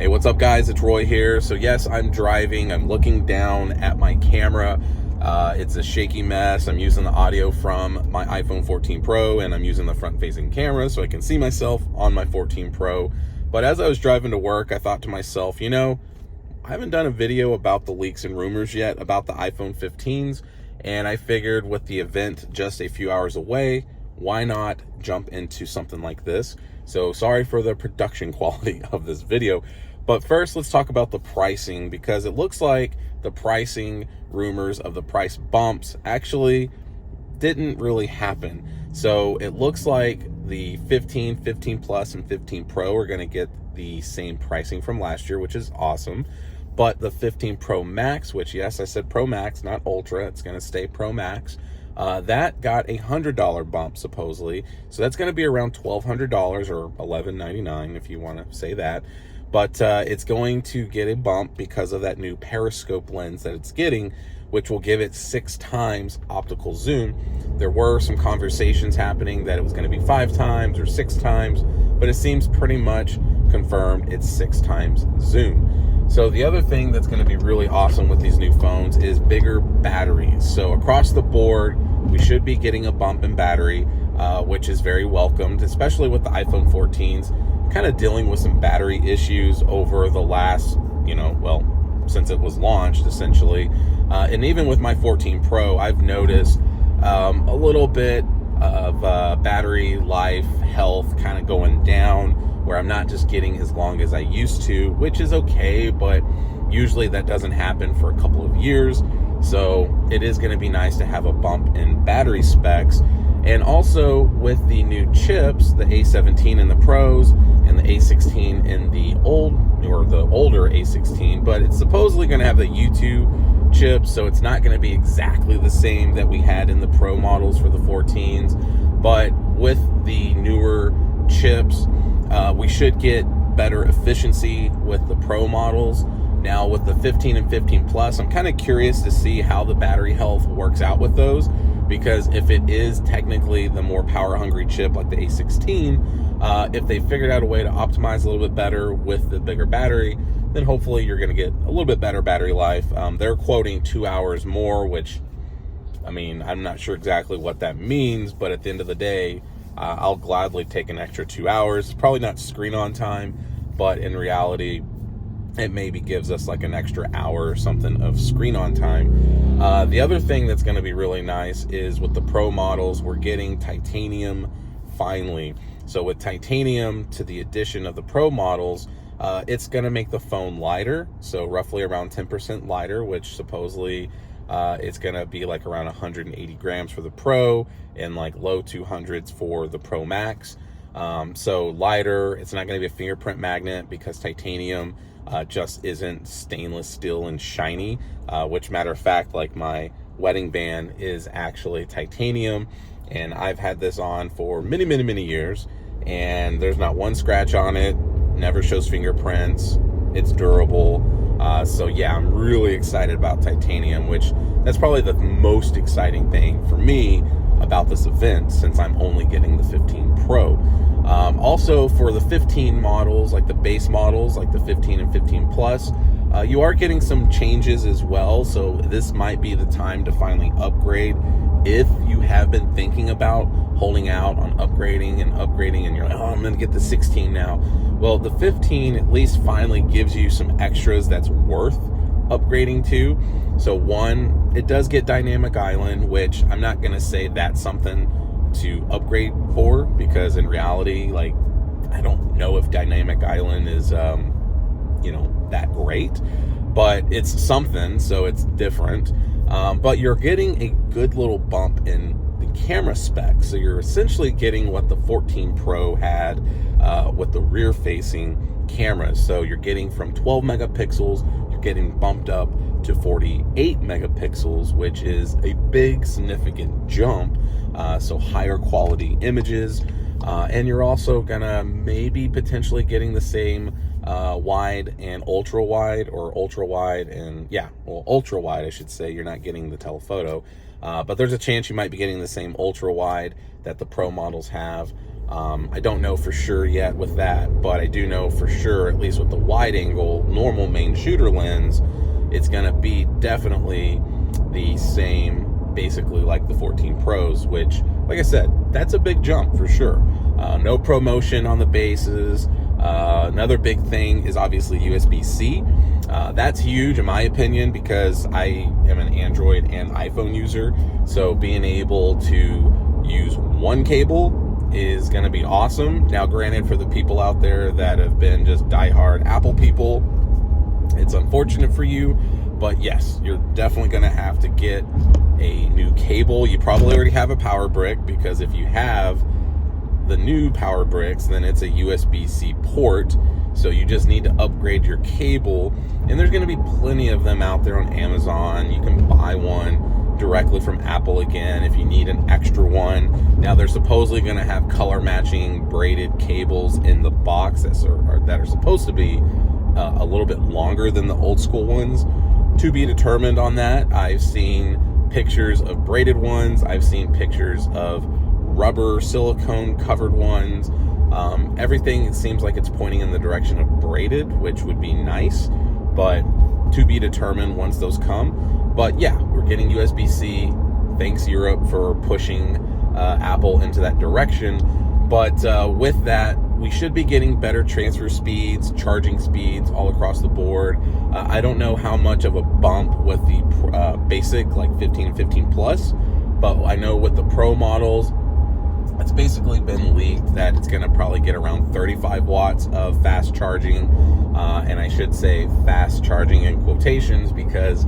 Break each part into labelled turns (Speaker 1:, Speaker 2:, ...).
Speaker 1: Hey, what's up guys? It's Roy here. So yes, I'm driving. I'm looking down at my camera. It's a shaky mess. I'm using the audio from my iPhone 14 Pro and I'm using the front facing camera so I can see myself on my 14 Pro. But as I was driving to work, I thought to myself, you know, I haven't done a video about the leaks and rumors yet about the iPhone 15s. And I figured with the event just a few hours away, why not jump into something like this? So sorry for the production quality of this video, but first let's talk about the pricing, because it looks like the pricing rumors of the price bumps actually didn't really happen. So it looks like the 15, 15 Plus, and 15 Pro are going to get the same pricing from last year, which is awesome. But the 15 Pro Max, which yes, I said Pro Max, not Ultra, it's going to stay Pro Max, that got a $100 bump supposedly. So that's going to be around $1,200 or $1,199 if you want to say that. But it's going to get a bump because of that new periscope lens that it's getting, which will give it 6 times optical zoom. There were some conversations happening that it was going to be 5 times or 6 times, but it seems pretty much confirmed it's 6 times zoom. So the other thing that's going to be really awesome with these new phones is bigger batteries. So across the board, we should be getting a bump in battery, which is very welcomed, especially with the iPhone 14s, kind of dealing with some battery issues over the last, since it was launched essentially. And even with my 14 Pro, I've noticed a little bit of battery life, health kind of going down, where I'm not just getting as long as I used to, which is okay, but usually that doesn't happen for a couple of years. So it is going to be nice to have a bump in battery specs. And also with the new chips, the A17 in the Pros and the A16 in the older A16, but it's supposedly going to have the U2 chips, so it's not going to be exactly the same that we had in the Pro models for the 14s. But with the newer chips, we should get better efficiency with the Pro models. Now with the 15 and 15 Plus, I'm kind of curious to see how the battery health works out with those, because if it is technically the more power hungry chip like the A16, if they figured out a way to optimize a little bit better with the bigger battery, then hopefully you're going to get a little bit better battery life. They're quoting 2 hours more, which, I mean, I'm not sure exactly what that means, but at the end of the day, I'll gladly take an extra 2 hours. It's probably not screen on time, but in reality, it maybe gives us like an extra hour or something of screen on time. The other thing that's going to be really nice is with the Pro models, we're getting titanium finally. So with titanium, to the addition of the Pro models, it's going to make the phone lighter. So roughly around 10% lighter, which supposedly it's going to be like around 180 grams for the Pro and like low 200s for the Pro Max. So lighter, it's not going to be a fingerprint magnet because titanium just isn't stainless steel and shiny, which matter of fact, like my wedding band is actually titanium, and I've had this on for many, many, many years, and there's not one scratch on it, never shows fingerprints, it's durable. So yeah, I'm really excited about titanium, which that's probably the most exciting thing for me about this event, since I'm only getting the 15 Pro. Also for the 15 models, like the base models, like the 15 and 15 Plus, you are getting some changes as well. So this might be the time to finally upgrade if you have been thinking about holding out on upgrading, and you're like, oh, I'm going to get the 16 now. Well, the 15 at least finally gives you some extras that's worth upgrading to. So one, it does get dynamic island, which I'm not going to say that's something to upgrade for, because in reality, like, I don't know if dynamic island is that great, but it's something, so it's different. But you're getting a good little bump in the camera specs. So you're essentially getting what the 14 Pro had with the rear facing cameras. So you're getting from 12 megapixels, you're getting bumped up to 48 megapixels, which is a big significant jump. So higher quality images, and you're also gonna maybe potentially getting the same wide and ultra wide, or ultra wide and ultra wide I should say. You're not getting the telephoto, but there's a chance you might be getting the same ultra wide that the Pro models have. I don't know for sure yet with that, but I do know for sure, at least with the wide angle normal main shooter lens, it's going to be definitely the same basically like the 14 Pros, which, like I said, that's a big jump for sure. No ProMotion on the bases. Another big thing is obviously USB-C. That's huge in my opinion because I am an Android and iPhone user. So being able to use one cable is going to be awesome. Now, granted, for the people out there that have been just diehard Apple people, it's unfortunate for you, but yes, you're definitely going to have to get a new cable. You probably already have a power brick, because if you have the new power bricks, then it's a USB-C port. So you just need to upgrade your cable, and there's going to be plenty of them out there on Amazon. You can buy one directly from Apple again if you need an extra one. Now, they're supposedly going to have color matching braided cables in the box that are supposed to be a little bit longer than the old school ones. To be determined on that. I've seen pictures of braided ones. I've seen pictures of rubber silicone covered ones. Everything, it seems like it's pointing in the direction of braided, which would be nice, but to be determined once those come. But yeah, we're getting USB-C. Thanks Europe for pushing Apple into that direction. But with that, we should be getting better transfer speeds, charging speeds all across the board. I don't know how much of a bump with the basic, like 15 and 15 plus, but I know with the Pro models, it's basically been leaked that it's going to probably get around 35 watts of fast charging. And I should say fast charging in quotations, because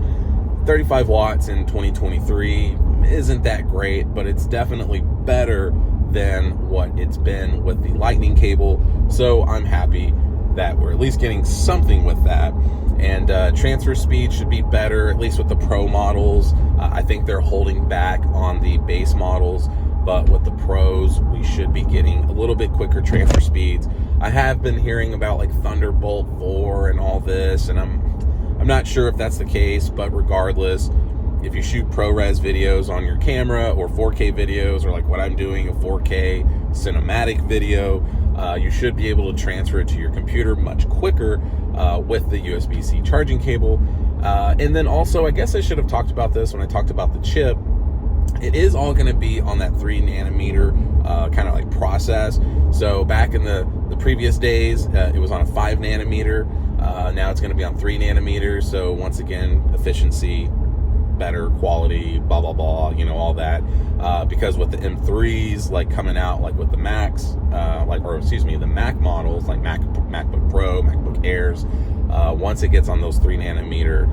Speaker 1: 35 watts in 2023 isn't that great, but it's definitely better than what it's been with the Lightning cable. So I'm happy that we're at least getting something with that. And transfer speed should be better, at least with the Pro models. I think they're holding back on the base models, but with the Pros, we should be getting a little bit quicker transfer speeds. I have been hearing about like Thunderbolt 4 and all this, and I'm not sure if that's the case, but regardless, if you shoot ProRes videos on your camera or 4K videos, or like what I'm doing, a 4K cinematic video, you should be able to transfer it to your computer much quicker with the USB-C charging cable. And then also, I guess I should have talked about this when I talked about the chip. It is all going to be on that 3 nanometer kind of like process. So back in the previous days, it was on a 5 nanometer. Now it's going to be on 3 nanometers. So once again, efficiency, better quality, blah, blah, blah, you know, all that. Because with the M3s, like coming out, like with the Macs, the Mac models, like MacBook Pro, MacBook Airs, once it gets on those 3 nanometer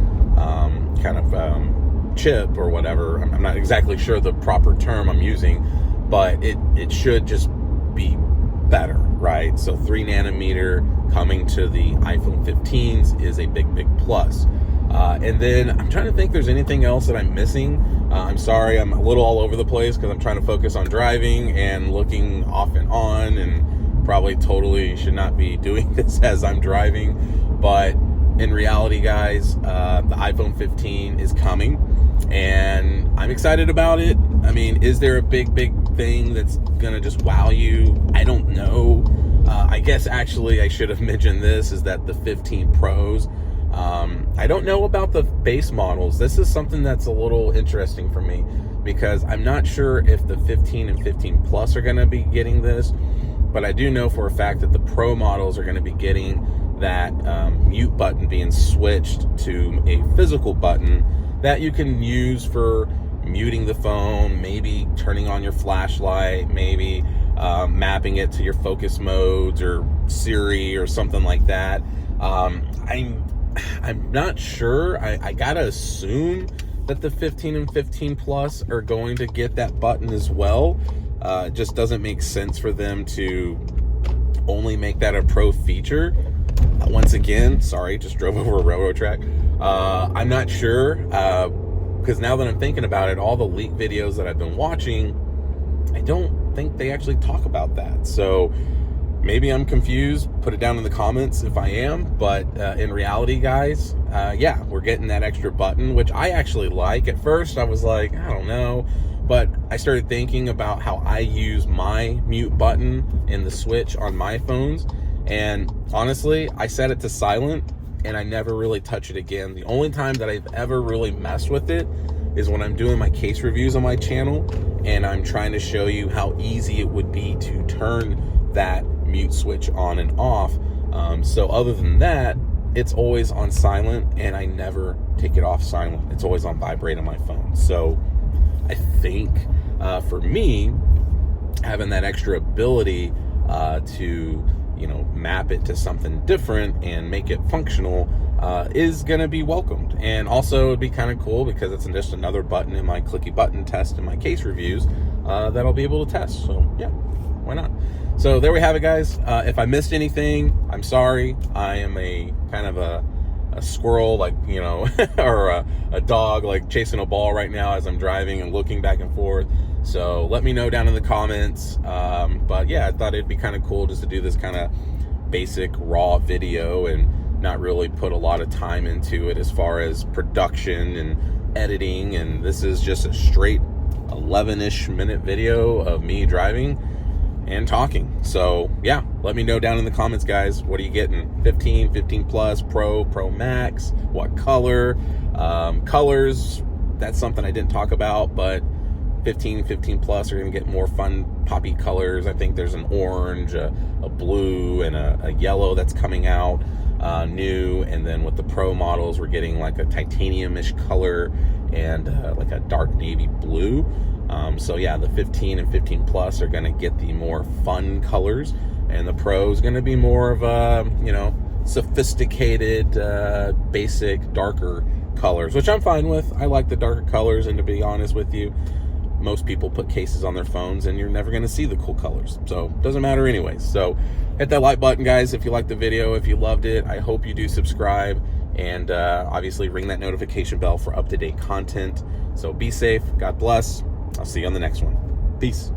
Speaker 1: chip or whatever, I'm not exactly sure the proper term I'm using, but it should just be better, right? So 3 nanometer coming to the iPhone 15s is a big plus. And then I'm trying to think there's anything else that I'm missing. I'm sorry, I'm a little all over the place because I'm trying to focus on driving and looking off and on, and probably totally should not be doing this as I'm driving. But in reality, guys, the iPhone 15 is coming, and I'm excited about it. I mean, is there a big thing that's gonna just wow you? I don't know. I guess actually I should have mentioned this, is that the 15 Pros, I don't know about the base models. This is something that's a little interesting for me, because I'm not sure if the 15 and 15 Plus are going to be getting this, but I do know for a fact that the Pro models are going to be getting that mute button being switched to a physical button that you can use for muting the phone, maybe turning on your flashlight, maybe mapping it to your focus modes or Siri or something like that. I'm not sure. I gotta assume that the 15 and 15 Plus are going to get that button as well. It just doesn't make sense for them to only make that a Pro feature. Once again, sorry, just drove over a railroad track. I'm not sure, because now that I'm thinking about it, all the leak videos that I've been watching, I don't think they actually talk about that. So maybe I'm confused. Put it down in the comments if I am. But in reality, guys, yeah, we're getting that extra button, which I actually like. At first, I was like, I don't know. but I started thinking about how I use my mute button in the switch on my phones, and honestly, I set it to silent and I never really touch it again. The only time that I've ever really messed with it is when I'm doing my case reviews on my channel and I'm trying to show you how easy it would be to turn that mute switch on and off. So other than that, it's always on silent, and I never take it off silent. It's always on vibrate on my phone. So I think for me, having that extra ability to, you know, map it to something different and make it functional is going to be welcomed. And also it'd be kind of cool because it's just another button in my clicky button test in my case reviews that I'll be able to test. So yeah, why not? So there we have it, guys. If I missed anything, I'm sorry. I am a kind of a squirrel, like, you know, or a dog, like chasing a ball right now as I'm driving and looking back and forth. So let me know down in the comments. But yeah, I thought it'd be kind of cool just to do this kind of basic raw video and not really put a lot of time into it as far as production and editing. And this is just a straight 11-ish minute video of me driving and talking. So yeah, let me know down in the comments, guys. What are you getting? 15, 15 plus, Pro, Pro Max, what color? Colors, that's something I didn't talk about, but 15, 15 plus are going to get more fun poppy colors. I think there's an orange, a blue, and a yellow that's coming out new. And then with the Pro models, we're getting like a titanium-ish color and like a dark navy blue. So yeah, the 15 and 15 plus are going to get the more fun colors, and the Pro is going to be more of a, you know, sophisticated, basic, darker colors, which I'm fine with. I like the darker colors, and to be honest with you, most people put cases on their phones and you're never going to see the cool colors, so it doesn't matter anyways. So hit that like button, guys, if you liked the video. If you loved it, I hope you do subscribe, and obviously ring that notification bell for up-to-date content. So be safe, God bless. I'll see you on the next one. Peace.